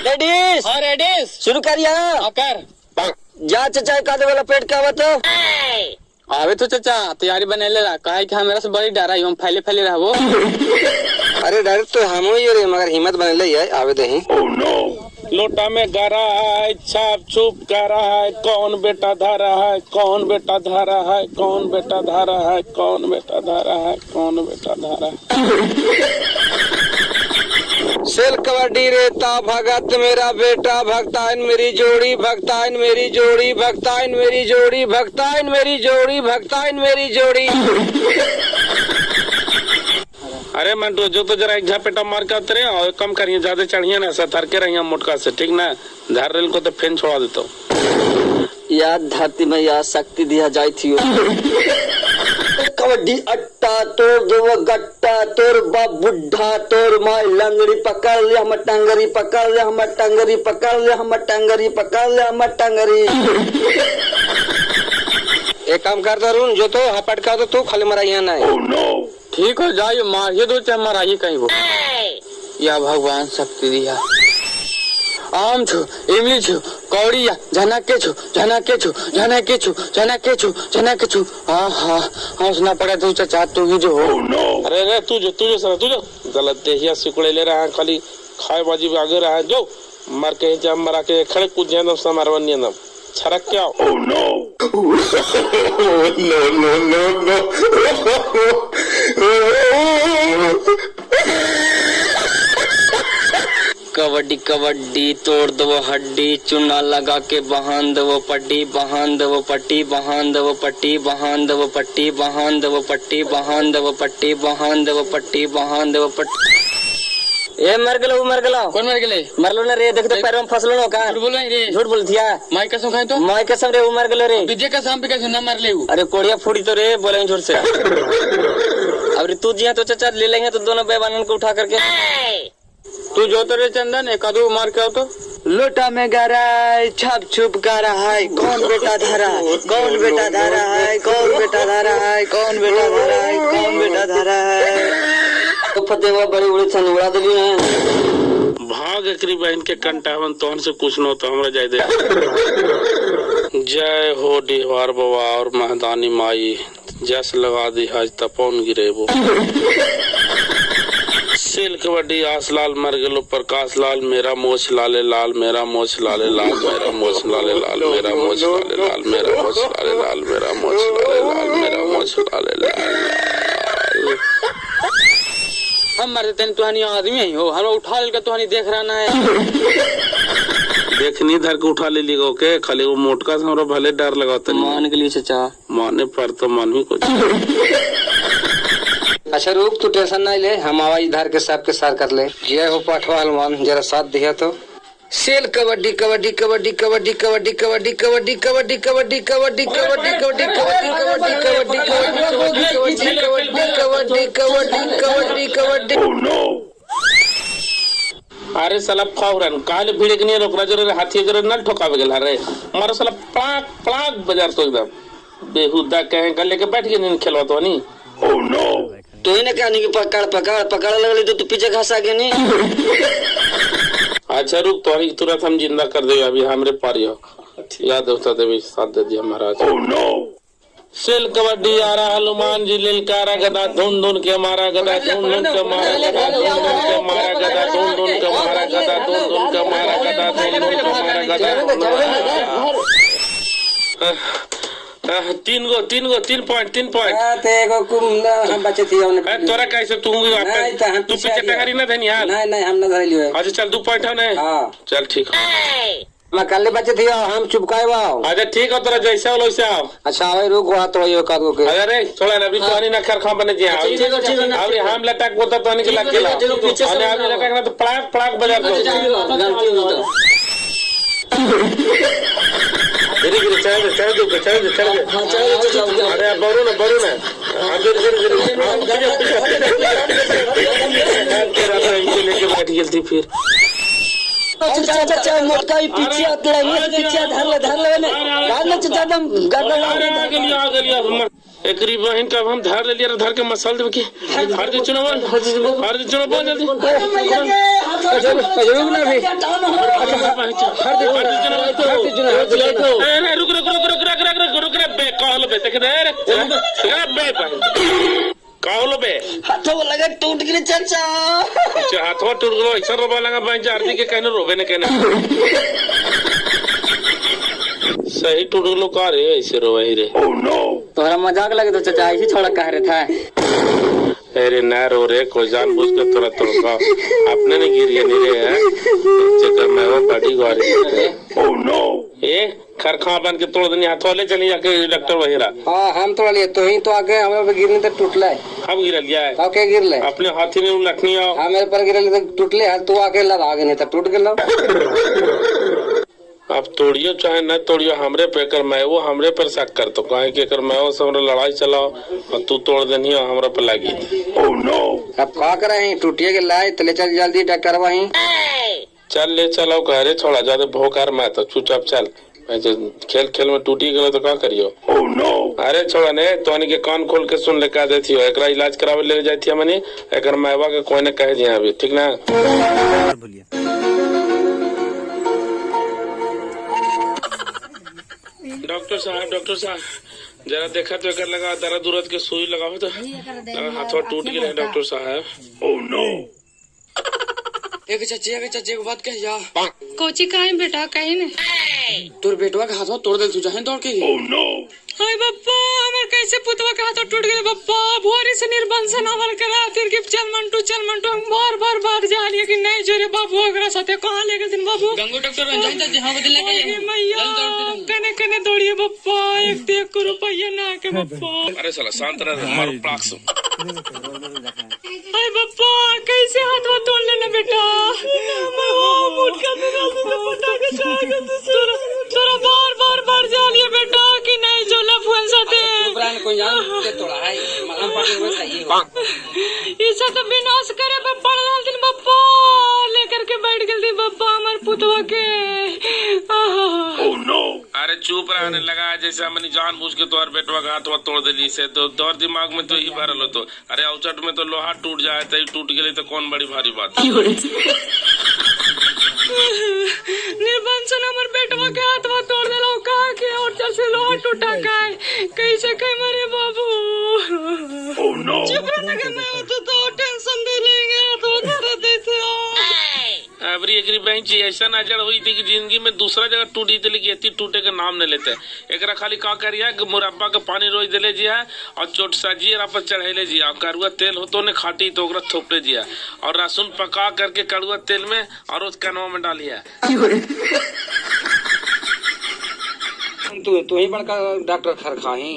रेडीज हाँ रेडीज शुरू करिए। कर जा चाचा का वाला पेट क्या बता आवे तो चाचा तैयारी बने ले रहा कहा कि हमेरा से बड़ी डरा हम फैले फैले रहा वो अरे डायरेक्ट तो हम ही रे मगर हिम्मत बने ले आवे दही। लोटा में गारा है छाप छुप गारा है कौन बेटा धारा है कौन बेटा धारा है कौन बेटा धारा है कौन बेटा धारा है कौन बेटा धारा है। सेल कबड्डी रेता भगत मेरा बेटा भक्ताइन मेरी जोड़ी भक्ताइन मेरी जोड़ी भक्ताइन मेरी जोड़ी भक्ताइन मेरी जोड़ी भक्ताइन मेरी जोड़ी। अरे मंटू जो तो जरा एक झापेटा मार के उतरे और कम करिए ज्यादा चढ़िए ना ऐसा थर के रहिए मोटका से ठीक ना धार रेल को तो फेन छोड़ा देता याद धरती में याद शक्ति दिया जाई थी। कबड्डी अट्टा तोड़ दो गट्टा तोर बाप बुढ़ा तोर माय लंगड़ी पकड़ ले हम टंगरी पकड़ ले हम टंगरी पकड़ ले हम टंगरी पकड़ ले हम टंगरी। एक काम कर तरुण जो तो हपट का तो तू खाली मरा यहाँ नहीं। ठीक हो जाइए मारिए दो चाहे माराइए कहीं वो या भगवान शक्ति दिया आम छु इमली छु कौड़िया झनके छु झनके छु झनके छु झनके छु झनके छु। हाँ हाँ हौसला पड़ा तू चाचा तू ही जो हो। अरे रे तू जो सर तू जो गलत देहिया सिकुड़े ले रहा है खाली खाए बाजी आगे रहा है जो मर के जब मरा के खड़े कूद जाए समारोह नियम छरक क्या कबड्डी कबड्डी तोड़ दो हड्डी चुना लगा के बहान दो पट्टी बहान दो पट्टी बहान दो पट्टी बहान दो पट्टी बहान दो पट्टी बहान दो पट्टी बहान दो पट्टी बहान दो पट्टी। ए मर गलो कौन मर गए मरलो ना रे देख तो पैरों में फसलो ना का झूठ बोल रहे रे झूठ बोल दिया माई कसम खाए तो माई कसम रे वो मर गलो रे विजय का शाम पे कैसे ना मार ले अरे कोड़िया फूटी तो रे बोले झूठ से। अब तू जिया तो चाचा ले लेंगे तो दोनों बेबानन को उठा करके तू जो तो रे चंदन एक आधो मार के आओ तो लोटा में गारा है छप छुप गारा है कौन बेटा धारा है कौन बेटा धारा है कौन बेटा धारा है कौन बेटा धारा है कौन बेटा धारा है। तो फतेवा बड़ी बड़ी छन उड़ा दिली है भाग एकरी बहन के कंटावन तोहन से कुछ न होता हमरा जाय दे। जय हो डिहवार बाबा और महदानी माई जस लगा दी आज तपौन गिरे वो सेल कबड्डी आसलाल मर गलो प्रकाश लाल मेरा मोछ लाले लाल मेरा मोछ लाले लाल मेरा मोछ लाले लाल मेरा मोछ लाले लाल मेरा मोछ लाले लाल मेरा मोछ लाले लाल मेरा मोछ लाले लाल। हम मरते तेन तुहानी आदमी ही हो हम उठा ले तुहानी देख रहा है देखनी धर के उठा ले ली के खाली वो मोटका से हमरा भले डर लगाता मान के लिए चाचा माने पर तो मन ही कुछ। अच्छा रुक तू टेंशन नहीं ले हम आवाज इधर के साथ के सार कर ले जय हो पाठवा हनुमान जरा साथ दिया तो। सेल कबड्डी कबड्डी कबड्डी कबड्डी कबड्डी कबड्डी कबड्डी कबड्डी कबड्डी कबड्डी कबड्डी कबड्डी कबड्डी कबड्डी कबड्डी कबड्डी कबड्डी कबड्डी कबड्डी। अरे साला फावरन काले भिड़े के नहीं रोकना जरूर हाथी जरूर न ठोकावे गेल रे मारो साला पलाक पलाक बाजार तो एकदम बेहुदा कहे गले के बैठ के नहीं खेलवा तो नहीं। ओह नो तो ही ना कहनी कि पकड़ पकड़ पकड़ लगली तो तू पीछे घसा के नहीं। अच्छा रुक तो तुरंत हम जिंदा कर दे अभी हमरे पारियो याद होता देवी साथ दे दिया महाराज। ओह नो सेल कबड्डी आ रहा हनुमान जी ललकारा गदा धुन धुन के मारा गदा धुन धुन के मारा गदा धुन धुन के मारा गदा धुन धुन के मारा गदा धुन धुन के मारा गदा धुन धुन के मारा गदा। तीन पॉइंट तेगो कुमना हम बचे थी हमने तोरा कैसे तू तू पीछे टंगरी ना धनी हाल नहीं हम ना धरलियो। अच्छा चल 2 पॉइंट है ना हां चल ठीक है मैं कल बचे थी हम चुपकाए आओ। अच्छा ठीक है तोरा जैसे हो वैसे आओ। अच्छा भाई रुक वहां तो यो का को के अरे थोड़ा ना अभी तो ना खर खा बने जी ठीक है अभी हम लटक बोलता तो नहीं लग के अरे अभी लटकना तो पड़ाक पड़ाक बजा दो धीरे धीरे चल अरे बरू ना लेके बैठ गई थी फिर चाचा मोटका ही पीछे आते रहे पीछे धर ले ना चाचा दम आ गया एकरी बहन का हम धार ले लिया धार के मसाल देव की हर दे चुनाव जल्दी रुक बे कहलो बे देख दे बे कहलो बे हाथों लगा टूट गई चाचा। अच्छा हाथवा टूट गलो ऐसा रोबा लगा बहन आरती के कहने रोबे ने कहने सही टूट गलो का रे ऐसे रोवा ही रे। तोहरा मजाक लगे तो चाचा ऐसी छोड़ा कह रहे था। अरे ना रो रे कोई जान बुझ के तोरा तोड़का अपने ने गिर गया नहीं रे चक्कर में वो बड़ी गाड़ी ये खरखा बन के तोड़ देनी हाथ वाले चली जाके डॉक्टर वहीरा। हाँ हम तोड़ लिए तो ही तो आगे हमें पे गिरने तक टूट ले। हम गिर लिया है क्या गिर ले अपने हाथी में लखनी आओ। हाँ मेरे पर गिर ले टूट ले तू आके लगा आगे नहीं तो टूट गया। अब तोड़ियो चाहे न तोड़ियो हमरे पे कर मैं वो हमरे पर शक कर तो कहे कि कर मैं वो सब लड़ाई चलाओ और तू तोड़ देनी हो हमरा पे लगी। अब क्या करे हैं टूटिए के लाए तो ले चल जल्दी डॉक्टर वहीं चल ले चलो कह रे छोड़ा ज्यादा भोकार मैं तो चुपचाप चल खेल खेल में टूटी गलो तो क्या करियो। अरे छोड़ा ने तो के कान खोल के सुन ले कह देती हो एकरा इलाज करावे ले जाती मनी एक मैवा के कोई ने कह दिया अभी ठीक ना। डॉक्टर साहब जरा देखा तो कर लगा दर्द उरद के सुई लगाओ तो हाथों टूट गया डॉक्टर साहब। एक चाचे को बात कह जा कोची काहे बेटा कहीं ने तोर बेटवा के हाथों तोड़ दे तू चाहे दौड़ के हाय बप्पा हमर कैसे पुतवा का हाथ टूट गए बप्पा भोरी से निर्बंध से नावल करा फिर कि चल मंटू हम बार जा लिए कि नहीं जोरे बाबू ओकरा साथे कहां ले गए दिन बाबू गंगू डॉक्टर रंजन चाचा हां बदल के मैया कने दौड़िए बप्पा एक रुपया ना के बप्पा। अरे साला शांत रह मारो प्लाक्स। हाय बप्पा कैसे हाथ तोड़ लेना बेटा मुट का पटा के तोरा बार जा लिए बेटा कि नहीं जो लफुन साथे कोई जान के तोड़ा है मलम पाटे में सही हो इसे तो विनाश करे पर पड़ रहा दिन बप्पा लेकर के बैठ गई थी बप्पा हमार पुतवा के। अरे चुप रहने लगा जैसे हमने जानबूझ के तोहर बेटवा का हाथ तोड़ दिली से तो तोहर दिमाग में तो यही भरल हो तो अरे औचट में तो लोहा टूट जाए तो टूट गई तो कौन बड़ी भारी बात निर्बंसन हमार बेटवा के हाथ तोड़ देला कहा के और जैसे लोहा टूटा काय कैसे कह मरे बाबू। चुप रहना तो टेंशन दे लेंगे तो धर देते हो। अबरी एकरी बहन जी ऐसा नजर हुई थी कि जिंदगी में दूसरा जगह टूटी थी लेकिन इतनी टूटे के नाम नहीं लेते एकरा खाली का करिया कि मुरब्बा के पानी रोज दिले जी है और चोट साजी पर चढ़ेले जी और कड़ुआ तेल हो तो ने खाटी तो ओकरा थोपले जी और लहसुन पका करके कड़ुआ तेल में और उस कनवा में डालिया। तू ही बड़का डॉक्टर खरखाही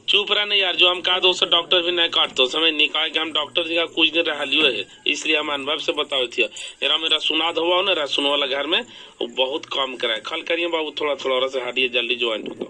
चुप रहा नहीं यार जो हम कहा दो डॉक्टर भी नहीं काटते समय निकाय के हम डॉक्टर जी का कुछ दिन रहा लियो है इसलिए हम अनुभव से बताओ थी यार मेरा सुनाद हुआ ना सुन वाला घर में वो बहुत काम कराए खल करिए बाबू थोड़ा थोड़ा से हटिए जल्दी ज्वाइन होता।